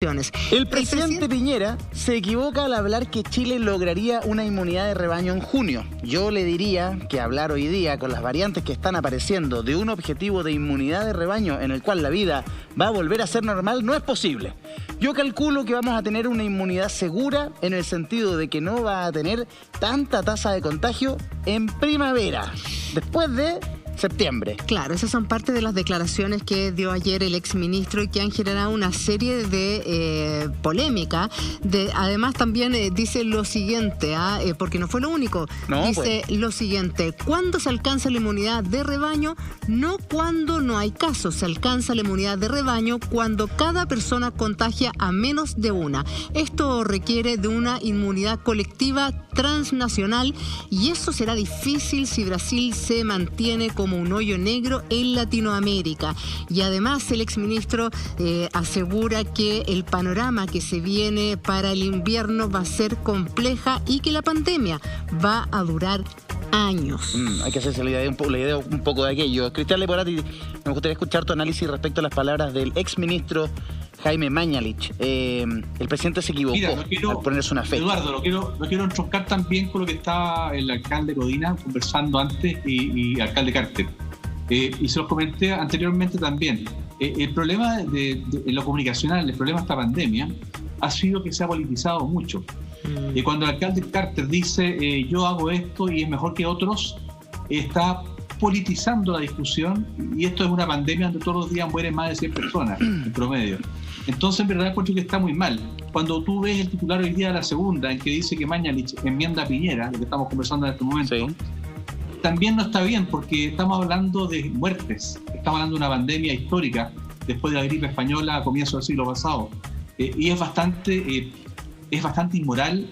El presidente Piñera se equivoca al hablar que Chile lograría una inmunidad de rebaño en junio. Yo le diría que hablar hoy día, con las variantes que están apareciendo, de un objetivo de inmunidad de rebaño en el cual la vida va a volver a ser normal, no es posible. Yo calculo que vamos a tener una inmunidad segura en el sentido de que no va a tener tanta tasa de contagio en primavera, después de septiembre. Claro, esas son parte de las declaraciones que dio ayer el exministro y que han generado una serie de polémica. Además también dice lo siguiente, porque no fue lo único. Dice lo siguiente: ¿cuándo se alcanza la inmunidad de rebaño? No cuando no hay casos. Se alcanza la inmunidad de rebaño cuando cada persona contagia a menos de una. Esto requiere de una inmunidad colectiva transnacional y eso será difícil si Brasil se mantiene como un hoyo negro en Latinoamérica. Y además el exministro asegura que el panorama que se viene para el invierno va a ser compleja y que la pandemia va a durar años. Hay que hacerse la idea un poco de aquello. Cristian Leporati, me gustaría escuchar tu análisis respecto a las palabras del exministro Jaime Mañalich. El presidente se equivocó al ponerse una fecha. Eduardo, lo quiero entroncar también con lo que estaba el alcalde Codina conversando antes y alcalde Carter. Y se los comenté anteriormente también. El problema en lo comunicacional, el problema de esta pandemia, ha sido que se ha politizado mucho. Cuando el alcalde Carter dice yo hago esto y es mejor que otros, está politizando la discusión, y esto es una pandemia donde todos los días mueren más de 100 personas en promedio. Entonces, en verdad, encuentro que está muy mal. Cuando tú ves el titular hoy día de La Segunda, en que dice que Mañalich enmienda a Piñera, lo que estamos conversando en este momento, también no está bien, porque estamos hablando de muertes, estamos hablando de una pandemia histórica después de la gripe española a comienzos del siglo pasado. Y es bastante inmoral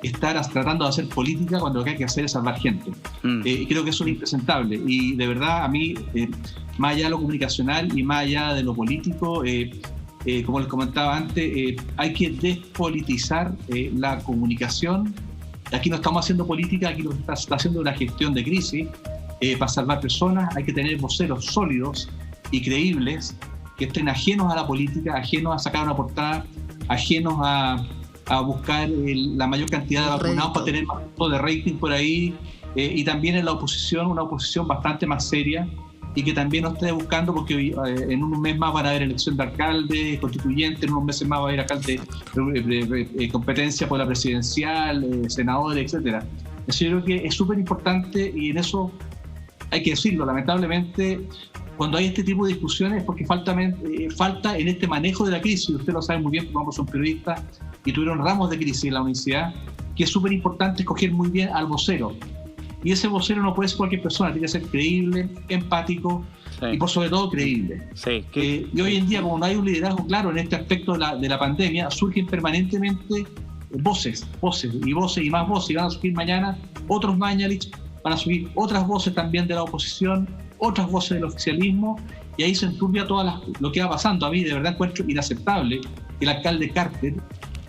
estar tratando de hacer política cuando lo que hay que hacer es salvar gente. Creo que eso es impresentable. Y de verdad, a mí, más allá de lo comunicacional y más allá de lo político, como les comentaba antes, hay que despolitizar la comunicación. Aquí no estamos haciendo política, aquí lo que está haciendo una gestión de crisis para salvar personas. Hay que tener voceros sólidos y creíbles que estén ajenos a la política, ajenos a sacar una portada, ajenos a buscar la mayor cantidad de vacunados para tener más puntos de rating por ahí, y también en la oposición, una oposición bastante más seria y que también no esté buscando, porque en un mes más van a haber elección de alcalde, constituyente, en unos meses más va a haber alcalde, competencia por la presidencial, senadores, etcétera. Eso yo creo que es súper importante, y en eso hay que decirlo, lamentablemente cuando hay este tipo de discusiones es porque falta en este manejo de la crisis. Usted lo sabe muy bien, porque ambos son periodistas y tuvieron ramos de crisis en la universidad, que es súper importante escoger muy bien al vocero. Y ese vocero no puede ser cualquier persona, tiene que ser creíble, empático y por sobre todo creíble. Y hoy en día, como no hay un liderazgo claro en este aspecto de la pandemia, surgen permanentemente voces y más voces, y van a surgir mañana otros Mañalich, van a subir otras voces también de la oposición, otras voces del oficialismo, y ahí se enturbia lo que va pasando. A mí de verdad encuentro inaceptable que el alcalde Carter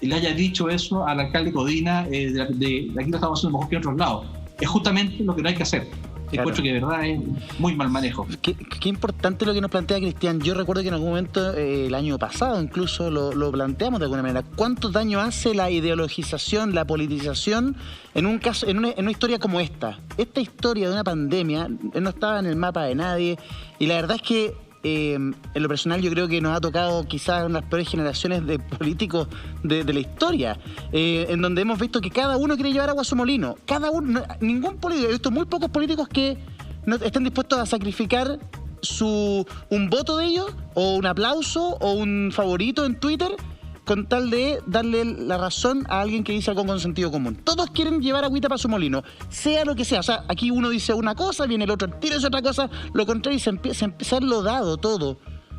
le haya dicho eso al alcalde Codina, de aquí lo estamos haciendo mejor que en otros lados. Es justamente lo que no hay que hacer. Encuentro que de verdad es muy mal manejo. Qué importante lo que nos plantea Cristian. Yo recuerdo que en algún momento, el año pasado incluso, lo planteamos de alguna manera. ¿Cuánto daño hace la ideologización, la politización en un caso, en una historia como esta? Esta historia de una pandemia no estaba en el mapa de nadie, y la verdad es que en lo personal yo creo que nos ha tocado quizás una de las peores generaciones de políticos de la historia, en donde hemos visto que cada uno quiere llevar agua a su molino. Ningún político, he visto muy pocos políticos que no estén dispuestos a sacrificar un voto de ellos, o un aplauso, o un favorito en Twitter, con tal de darle la razón a alguien que dice algo con sentido común. Todos quieren llevar agüita para su molino, sea lo que sea. O sea, aquí uno dice una cosa, viene el otro, tira otra cosa, lo contrario, y se empieza a lo dado todo.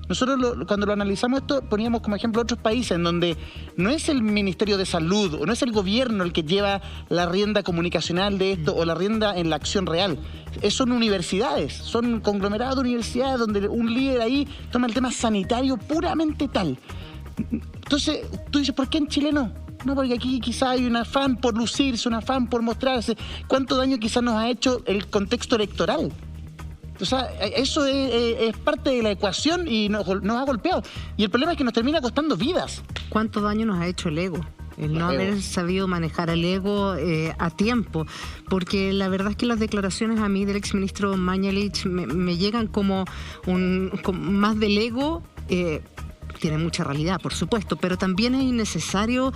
Nosotros cuando lo analizamos esto, poníamos como ejemplo otros países en donde no es el Ministerio de Salud o no es el gobierno el que lleva la rienda comunicacional de esto o la rienda en la acción real. Son universidades, son conglomerados de universidades donde un líder ahí toma el tema sanitario puramente tal. Entonces, tú dices, ¿por qué en Chile no? No, porque aquí quizás hay un afán por lucirse, un afán por mostrarse. ¿Cuánto daño quizás nos ha hecho el contexto electoral? O sea, eso es parte de la ecuación y nos ha golpeado. Y el problema es que nos termina costando vidas. ¿Cuánto daño nos ha hecho el ego? El no haber sabido manejar el ego a tiempo, porque la verdad es que las declaraciones a mí del exministro Mañalich me llegan como más del ego. Tiene mucha realidad, por supuesto, pero también es innecesario,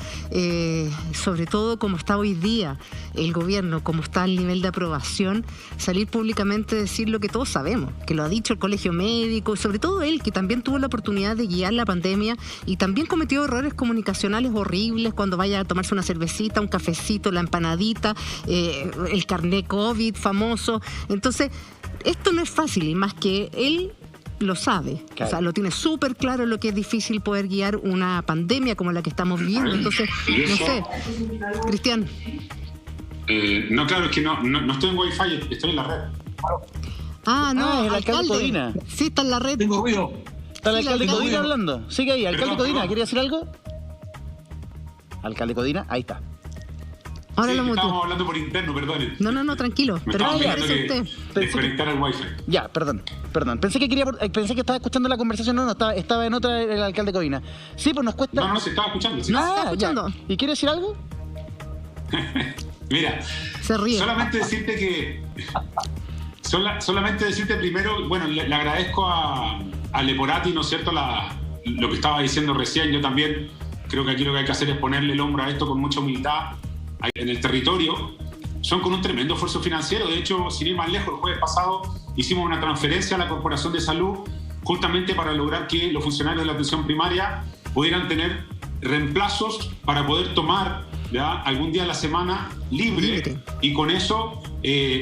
sobre todo como está hoy día el gobierno, como está el nivel de aprobación, salir públicamente a decir lo que todos sabemos, que lo ha dicho el Colegio Médico, sobre todo él, que también tuvo la oportunidad de guiar la pandemia y también cometió errores comunicacionales horribles cuando vaya a tomarse una cervecita, un cafecito, la empanadita, el carnet COVID famoso. Entonces, esto no es fácil, y más que él lo sabe, claro. O sea, lo tiene súper claro lo que es difícil poder guiar una pandemia como la que estamos viviendo. Entonces, no sé, Cristian. No, claro, es que no estoy en Wi-Fi, estoy en la red. No, el alcalde Codina. Sí, está en la red. Tengo ruido. Está el alcalde Codina hablando. Sigue ahí, alcalde Codina, ¿quería decir algo? Alcalde Codina, ahí está. Ahora sí, lo muteé. Estábamos hablando por interno, perdón. No, tranquilo. Me Pero estaba pidiendo que desconectar el wifi. Ya, perdón. Pensé que estaba escuchando la conversación. No, estaba en otra el alcalde Codina. Sí, pues nos cuesta. No, se estaba escuchando. Sí. ¿Estaba escuchando? Ya. ¿Y quiere decir algo? Mira, se ríe. Solamente decirte primero, bueno, le agradezco a Leporati, ¿no es cierto?, lo que estaba diciendo recién. Yo también creo que aquí lo que hay que hacer es ponerle el hombro a esto con mucha humildad. En el territorio son con un tremendo esfuerzo financiero. De hecho, sin ir más lejos, el jueves pasado hicimos una transferencia a la Corporación de Salud justamente para lograr que los funcionarios de la atención primaria pudieran tener reemplazos para poder tomar algún día a la semana libre y con eso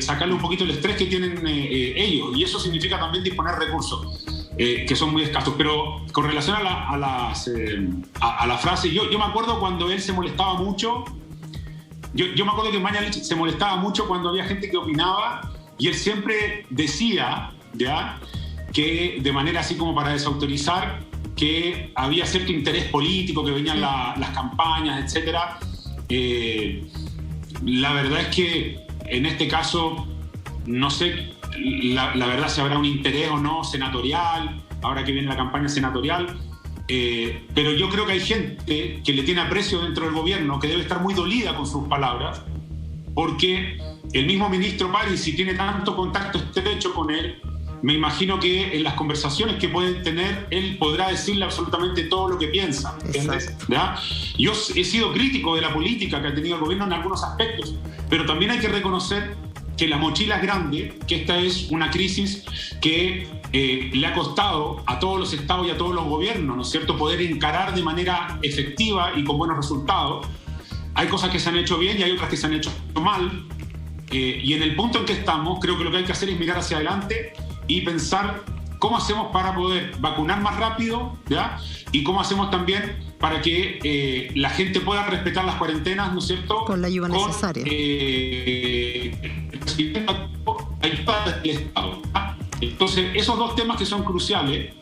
sacarle un poquito el estrés que tienen ellos. Y eso significa también disponer recursos que son muy escasos. Pero con relación a la frase, yo me acuerdo cuando él se molestaba mucho. Yo me acuerdo que Mañalich se molestaba mucho cuando había gente que opinaba y él siempre decía, que de manera así como para desautorizar, que había cierto interés político, que venían las campañas, etc. La verdad es que en este caso no sé la verdad si habrá un interés o no senatorial, ahora que viene la campaña senatorial. Pero yo creo que hay gente que le tiene aprecio dentro del gobierno, que debe estar muy dolida con sus palabras, porque el mismo ministro Parisi tiene tanto contacto estrecho con él. Me imagino que en las conversaciones que pueden tener, él podrá decirle absolutamente todo lo que piensa. ¿Entiendes? Yo he sido crítico de la política que ha tenido el gobierno en algunos aspectos, pero también hay que reconocer que la mochila es grande, que esta es una crisis que le ha costado a todos los estados y a todos los gobiernos, ¿no es cierto?, poder encarar de manera efectiva y con buenos resultados. Hay cosas que se han hecho bien y hay otras que se han hecho mal. Y en el punto en que estamos, creo que lo que hay que hacer es mirar hacia adelante y pensar cómo hacemos para poder vacunar más rápido, y cómo hacemos también para que la gente pueda respetar las cuarentenas, ¿no es cierto?, con la ayuda necesaria. Ayuda del Estado. Entonces, esos dos temas que son cruciales,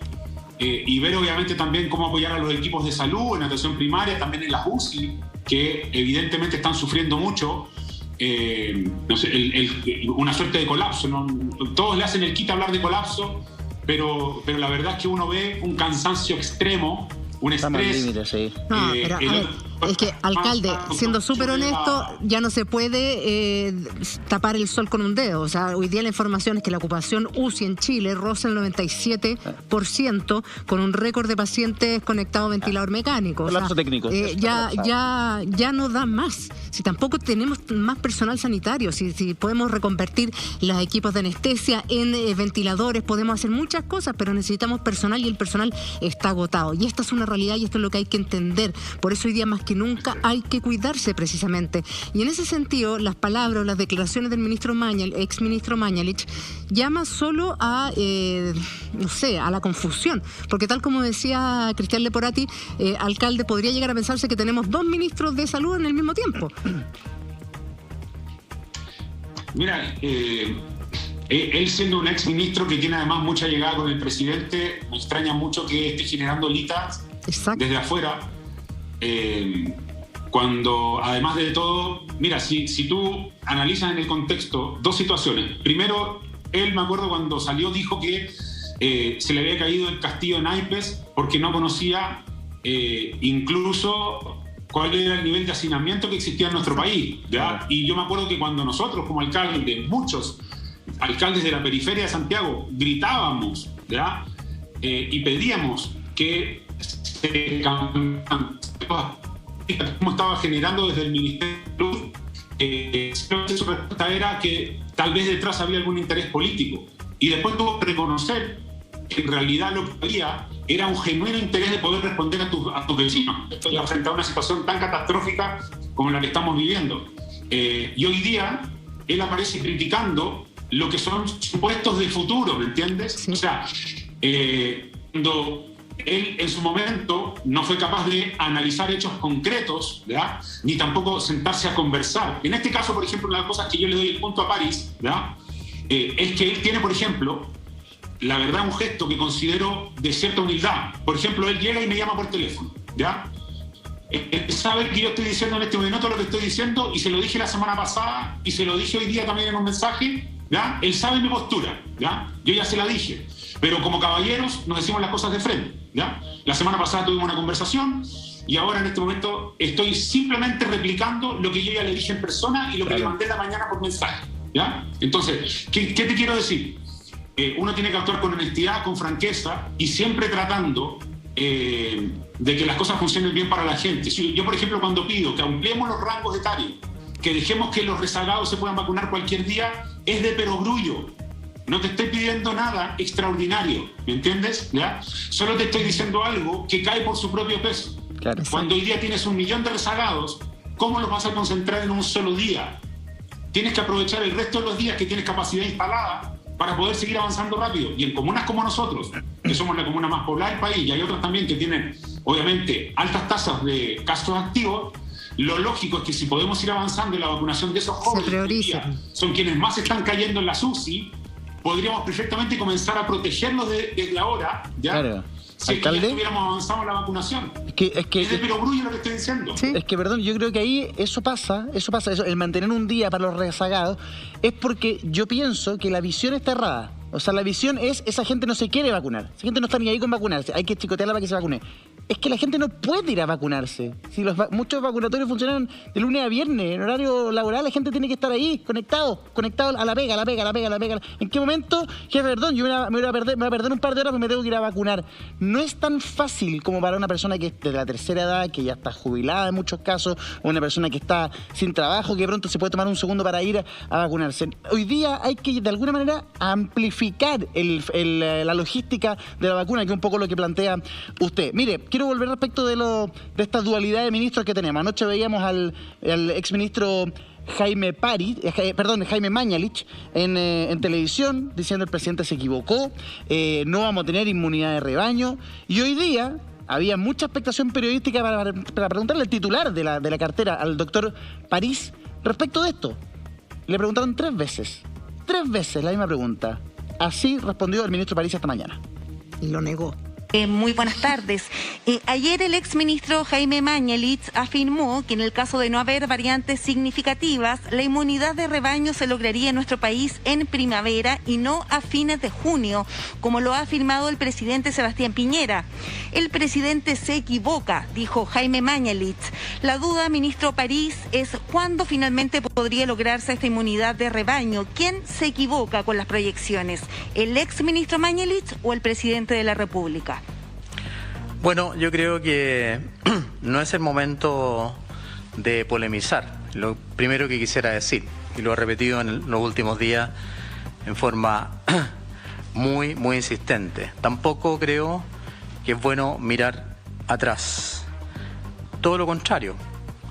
y ver obviamente también cómo apoyar a los equipos de salud en atención primaria, también en las UCI, que evidentemente están sufriendo mucho, no sé, una suerte de colapso, ¿no? Todos le hacen el quite a hablar de colapso, pero la verdad es que uno ve un cansancio extremo, un estrés. Límite, sí. No, pero a ver, es que, alcalde, siendo súper honesto, ya no se puede tapar el sol con un dedo. O sea, hoy día la información es que la ocupación UCI en Chile roza el 97%, con un récord de pacientes conectados a ventilador mecánico. Colapso técnico. Ya no da más. Si tampoco tenemos más personal sanitario, si podemos reconvertir los equipos de anestesia en ventiladores, podemos hacer muchas cosas, pero necesitamos personal y el personal está agotado. Y esta es una realidad y esto es lo que hay que entender. Por eso hoy día más que nunca hay que cuidarse precisamente. Y en ese sentido, las palabras o las declaraciones del exministro Mañalich llaman solo a, no sé, a la confusión. Porque tal como decía Cristian Leporati, alcalde, podría llegar a pensarse que tenemos dos ministros de salud en el mismo tiempo. Mira, él siendo un exministro que tiene además mucha llegada con el presidente, me extraña mucho que esté generando litas desde afuera. Cuando además de todo, mira, si tú analizas en el contexto dos situaciones. Primero, Él, me acuerdo, cuando salió dijo que se le había caído el castillo de naipes porque no conocía incluso cuál era el nivel de hacinamiento que existía en nuestro país, ¿ya? Y yo me acuerdo que cuando nosotros, como alcaldes, muchos alcaldes de la periferia de Santiago, gritábamos, ¿ya? Y pedíamos que se cambiaran como estaba generando desde el Ministerio de Salud, su respuesta era que tal vez detrás había algún interés político. Y después tuvo que reconocer que en realidad lo que había era un genuino interés de poder responder a tus vecinos. Estoy frente a una situación tan catastrófica como la que estamos viviendo. Y hoy día él aparece criticando lo que son supuestos de futuro, ¿me entiendes? Sí. O sea, cuando él en su momento no fue capaz de analizar hechos concretos, ¿verdad? Ni tampoco sentarse a conversar. En este caso, por ejemplo, una de las cosas que yo le doy el punto a París, ¿verdad? Es que él tiene, por ejemplo, la verdad, un gesto que considero de cierta humildad. Por ejemplo, él llega y me llama por teléfono, ¿ya? Él sabe que yo estoy diciendo en este minuto lo que estoy diciendo, y se lo dije la semana pasada y se lo dije hoy día también en un mensaje, ¿ya? Él sabe mi postura, ¿ya? Yo ya se la dije. Pero como caballeros nos decimos las cosas de frente, ¿ya? La semana pasada tuvimos una conversación y ahora en este momento estoy simplemente replicando lo que yo ya le dije en persona y lo que le mandé en la mañana por mensaje, ¿ya? Entonces, ¿qué te quiero decir? Uno tiene que actuar con honestidad, con franqueza y siempre tratando de que las cosas funcionen bien para la gente. Yo, por ejemplo, cuando pido que ampliemos los rangos etarios, que dejemos que los rezagados se puedan vacunar cualquier día, es de perogrullo. No te estoy pidiendo nada extraordinario, ¿me entiendes? ¿Ya? Solo te estoy diciendo algo que cae por su propio peso. Claro. Cuando hoy día tienes 1 millón de rezagados, ¿cómo los vas a concentrar en un solo día? Tienes que aprovechar el resto de los días que tienes capacidad instalada para poder seguir avanzando rápido. Y en comunas como nosotros, que somos la comuna más poblada del país, y hay otras también que tienen, obviamente, altas tasas de casos activos, lo lógico es que si podemos ir avanzando en la vacunación de esos jóvenes, que hoy día son quienes más están cayendo en la UCI, podríamos perfectamente comenzar a protegerlos desde ahora, ¿ya? Claro. Si ¿alcalde? Ya estuviéramos avanzado en la vacunación. Es de perogrullo lo que estoy diciendo. ¿Sí? Es que, perdón, yo creo que ahí eso pasa, el mantener un día para los rezagados, es porque yo pienso que la visión está errada. O sea, la visión es, esa gente no se quiere vacunar. Esa gente no está ni ahí con vacunarse. Hay que chicotearla para que se vacune. Es que la gente no puede ir a vacunarse. Si muchos vacunatorios funcionan de lunes a viernes, en horario laboral, la gente tiene que estar ahí, conectado a la pega. ¿En qué momento? Jefe, perdón, yo me voy a perder un par de horas porque me tengo que ir a vacunar. No es tan fácil como para una persona que es de la tercera edad, que ya está jubilada en muchos casos, o una persona que está sin trabajo, que pronto se puede tomar un segundo para ir a vacunarse. Hoy día hay que, de alguna manera, amplificar la logística de la vacuna, que es un poco lo que plantea usted. Mire, quiero volver respecto de esta dualidad de ministros que tenemos. Anoche veíamos al exministro Jaime Mañalich en televisión diciendo el presidente se equivocó, no vamos a tener inmunidad de rebaño, y hoy día había mucha expectación periodística para preguntarle al titular de la cartera, al doctor París, respecto de esto. Le preguntaron 3 veces la misma pregunta. Así respondió el ministro París esta mañana. Y lo negó. Muy buenas tardes. Ayer el exministro Jaime Mañalich afirmó que en el caso de no haber variantes significativas, la inmunidad de rebaño se lograría en nuestro país en primavera y no a fines de junio, como lo ha afirmado el presidente Sebastián Piñera. El presidente se equivoca, dijo Jaime Mañalich. La duda, ministro París, es cuándo finalmente podría lograrse esta inmunidad de rebaño. ¿Quién se equivoca con las proyecciones? ¿El exministro Mañalich o el presidente de la República? Bueno, yo creo que no es el momento de polemizar. Lo primero que quisiera decir, y lo he repetido en los últimos días en forma muy insistente, tampoco creo que es bueno mirar atrás. Todo lo contrario,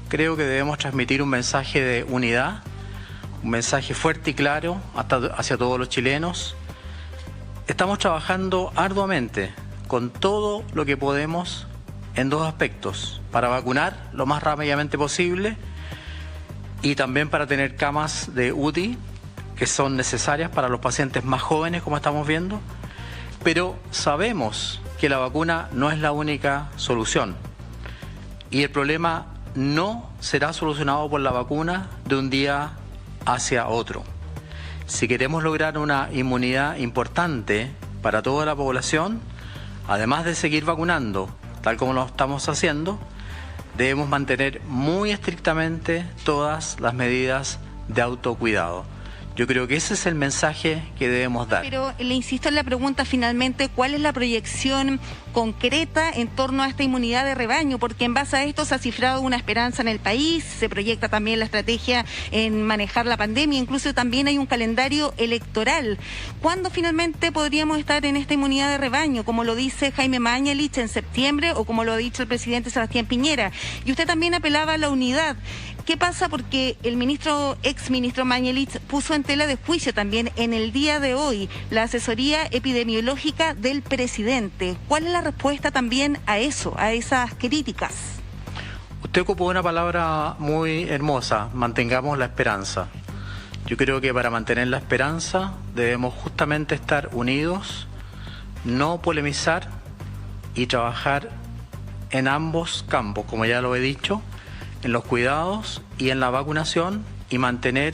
creo que debemos transmitir un mensaje de unidad, un mensaje fuerte y claro hacia todos los chilenos. Estamos trabajando arduamente con todo lo que podemos en 2 aspectos: para vacunar lo más rápidamente posible y también para tener camas de UTI que son necesarias para los pacientes más jóvenes, como estamos viendo. Pero sabemos que la vacuna no es la única solución y el problema no será solucionado por la vacuna de un día hacia otro. si queremos lograr una inmunidad importante para toda la población, además de seguir vacunando, tal como lo estamos haciendo, debemos mantener muy estrictamente todas las medidas de autocuidado. Yo creo que ese es el mensaje que debemos dar. Pero le insisto en la pregunta finalmente, ¿cuál es la proyección concreta en torno a esta inmunidad de rebaño? Porque en base a esto se ha cifrado una esperanza en el país, se proyecta también la estrategia en manejar la pandemia, incluso también hay un calendario electoral. ¿Cuándo finalmente podríamos estar en esta inmunidad de rebaño? Como lo dice Jaime Mañalich en septiembre o como lo ha dicho el presidente Sebastián Piñera. Y usted también apelaba a la unidad. ¿Qué pasa? Porque el exministro Mañalich puso en tela de juicio también en el día de hoy la asesoría epidemiológica del presidente. ¿Cuál es la respuesta también a eso, a esas críticas? Usted ocupó una palabra muy hermosa, mantengamos la esperanza. Yo creo que para mantener la esperanza debemos justamente estar unidos, no polemizar y trabajar en ambos campos, como ya lo he dicho, en los cuidados y en la vacunación, y mantener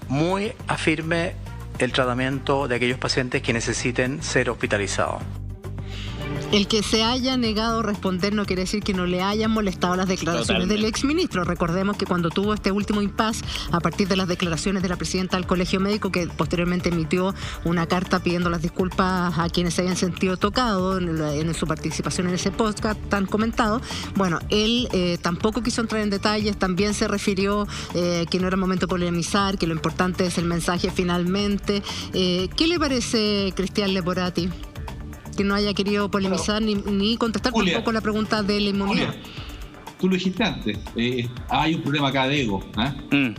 muy a firme el tratamiento de aquellos pacientes que necesiten ser hospitalizados. El que se haya negado a responder no quiere decir que no le hayan molestado las declaraciones del exministro. Recordemos que cuando tuvo este último impasse, a partir de las declaraciones de la presidenta del Colegio Médico, que posteriormente emitió una carta pidiendo las disculpas a quienes se hayan sentido tocados en su participación en ese podcast tan comentado, bueno, él tampoco quiso entrar en detalles, también se refirió que no era momento de polemizar, que lo importante es el mensaje finalmente. ¿Qué le parece, Cristian Leporati? Que no haya querido polemizar ni contestar Julia, tampoco la pregunta de la inmunidad. Julia, tú lo dijiste antes, hay un problema acá de ego.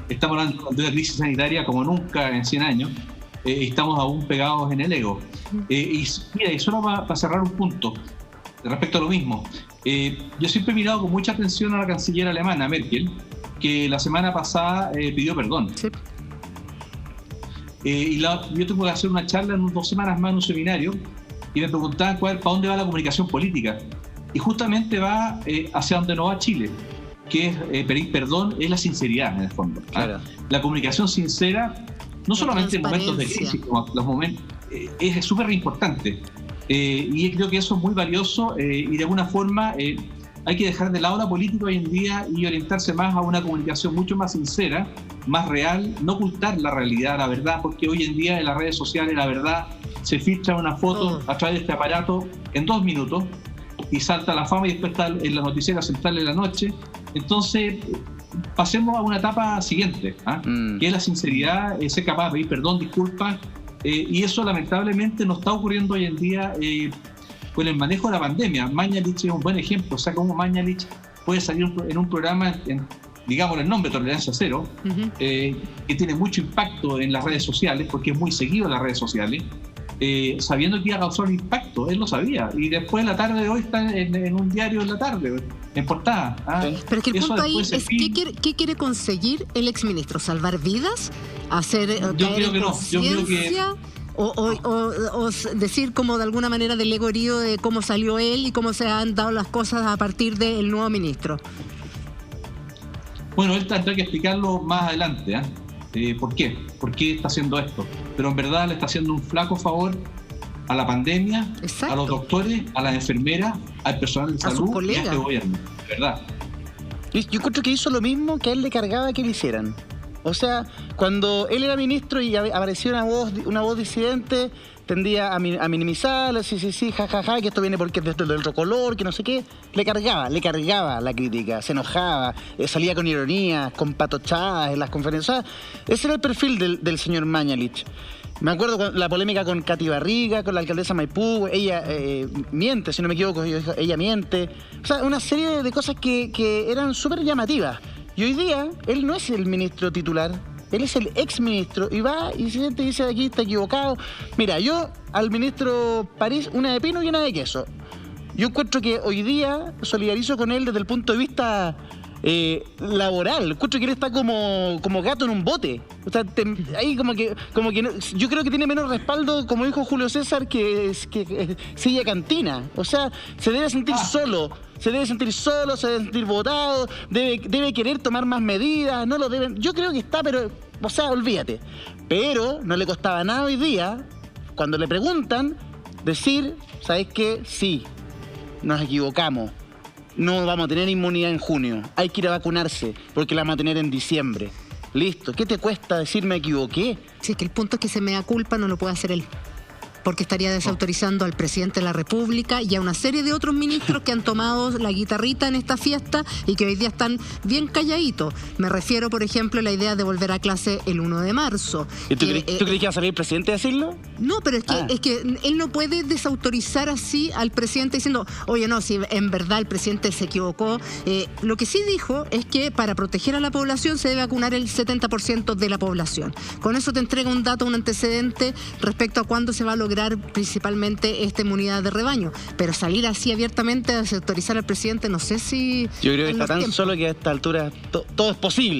Estamos hablando de una crisis sanitaria como nunca en 100 años, estamos aún pegados en el ego. Y mira, y solo para cerrar un punto respecto a lo mismo, yo siempre he mirado con mucha atención a la canciller alemana, Merkel, que la semana pasada pidió perdón. Sí. Yo tuve que hacer una charla en 2 semanas más en un seminario, y me preguntaban para dónde va la comunicación política. Y justamente va hacia donde no va Chile, que es pedir perdón, es la sinceridad en el fondo. Claro. La comunicación sincera, no solamente en momentos de crisis, como los momentos, es súper importante. Y creo que eso es muy valioso y de alguna forma hay que dejar de lado la política hoy en día y orientarse más a una comunicación mucho más sincera, más real, no ocultar la realidad, la verdad, porque hoy en día en las redes sociales la verdad se filtra una foto a través de este aparato en 2 minutos y salta a la fama y después está en la noticiera central de la noche. Entonces pasemos a una etapa siguiente, que es la sinceridad, ser capaz de pedir perdón, disculpas, y eso lamentablemente no está ocurriendo hoy en día con el manejo de la pandemia. Mañalich es un buen ejemplo, o sea, cómo Mañalich puede salir en un programa, digamos el nombre, Tolerancia Cero, que tiene mucho impacto en las redes sociales, porque es muy seguido en las redes sociales, sabiendo que iba a causar un impacto, él lo sabía, y después la tarde de hoy está en un diario en la tarde, en portada. Pero es que el punto ahí es ¿qué quiere conseguir el exministro? ¿Salvar vidas? ¿Hacer yo creo que no, yo creo que o decir como de alguna manera del ego herido de cómo salió él y cómo se han dado las cosas a partir del nuevo ministro? Bueno, él tendrá que explicarlo más adelante, ¿por qué? ¿Por qué está haciendo esto? Pero en verdad le está haciendo un flaco favor a la pandemia, a los doctores, a las enfermeras, al personal de salud y a este gobierno, de verdad. Yo encuentro que hizo lo mismo que a él le cargaba que le hicieran. O sea, cuando él era ministro y apareció una voz disidente, tendía a minimizar, sí, jajaja, que esto viene porque es del otro color, que no sé qué. Le cargaba la crítica, se enojaba, salía con ironía, con patochadas en las conferencias. Ese era el perfil del señor Mañalich. Me acuerdo con la polémica con Katy Barriga, con la alcaldesa Maipú, ella miente, si no me equivoco, ella miente. O sea, una serie de cosas que eran súper llamativas. Y hoy día, él no es el ministro titular, él es el exministro y va y se dice aquí está equivocado. Mira, yo al ministro París, una de pino y una de queso. Yo encuentro que hoy día solidarizo con él desde el punto de vista laboral. Encuentro que él está como gato en un bote. O sea, ahí como que no, yo creo que tiene menos respaldo, como dijo Julio César, que silla cantina. O sea, se debe sentir solo. Se debe sentir solo, se debe sentir votado, debe querer tomar más medidas, no lo deben. Yo creo que está, pero, o sea, olvídate. Pero no le costaba nada hoy día, cuando le preguntan, decir, ¿sabes qué? Sí, nos equivocamos. No vamos a tener inmunidad en junio. Hay que ir a vacunarse, porque la vamos a tener en diciembre. Listo. ¿Qué te cuesta decir me equivoqué? Sí, es que el punto es que se mea culpa no lo puede hacer él, porque estaría desautorizando al presidente de la República y a una serie de otros ministros que han tomado la guitarrita en esta fiesta y que hoy día están bien calladitos. Me refiero, por ejemplo, a la idea de volver a clase el 1 de marzo. ¿Y tú crees que iba a salir el presidente a decirlo? No, pero es que él no puede desautorizar así al presidente diciendo, oye, no, si en verdad el presidente se equivocó. Lo que sí dijo es que para proteger a la población se debe vacunar el 70% de la población. Con eso te entrega un dato, un antecedente respecto a cuándo se va a lograr principalmente esta inmunidad de rebaño. Pero salir así abiertamente a desautorizar al presidente, no sé si... Yo creo que está tan solo que a esta altura todo es posible.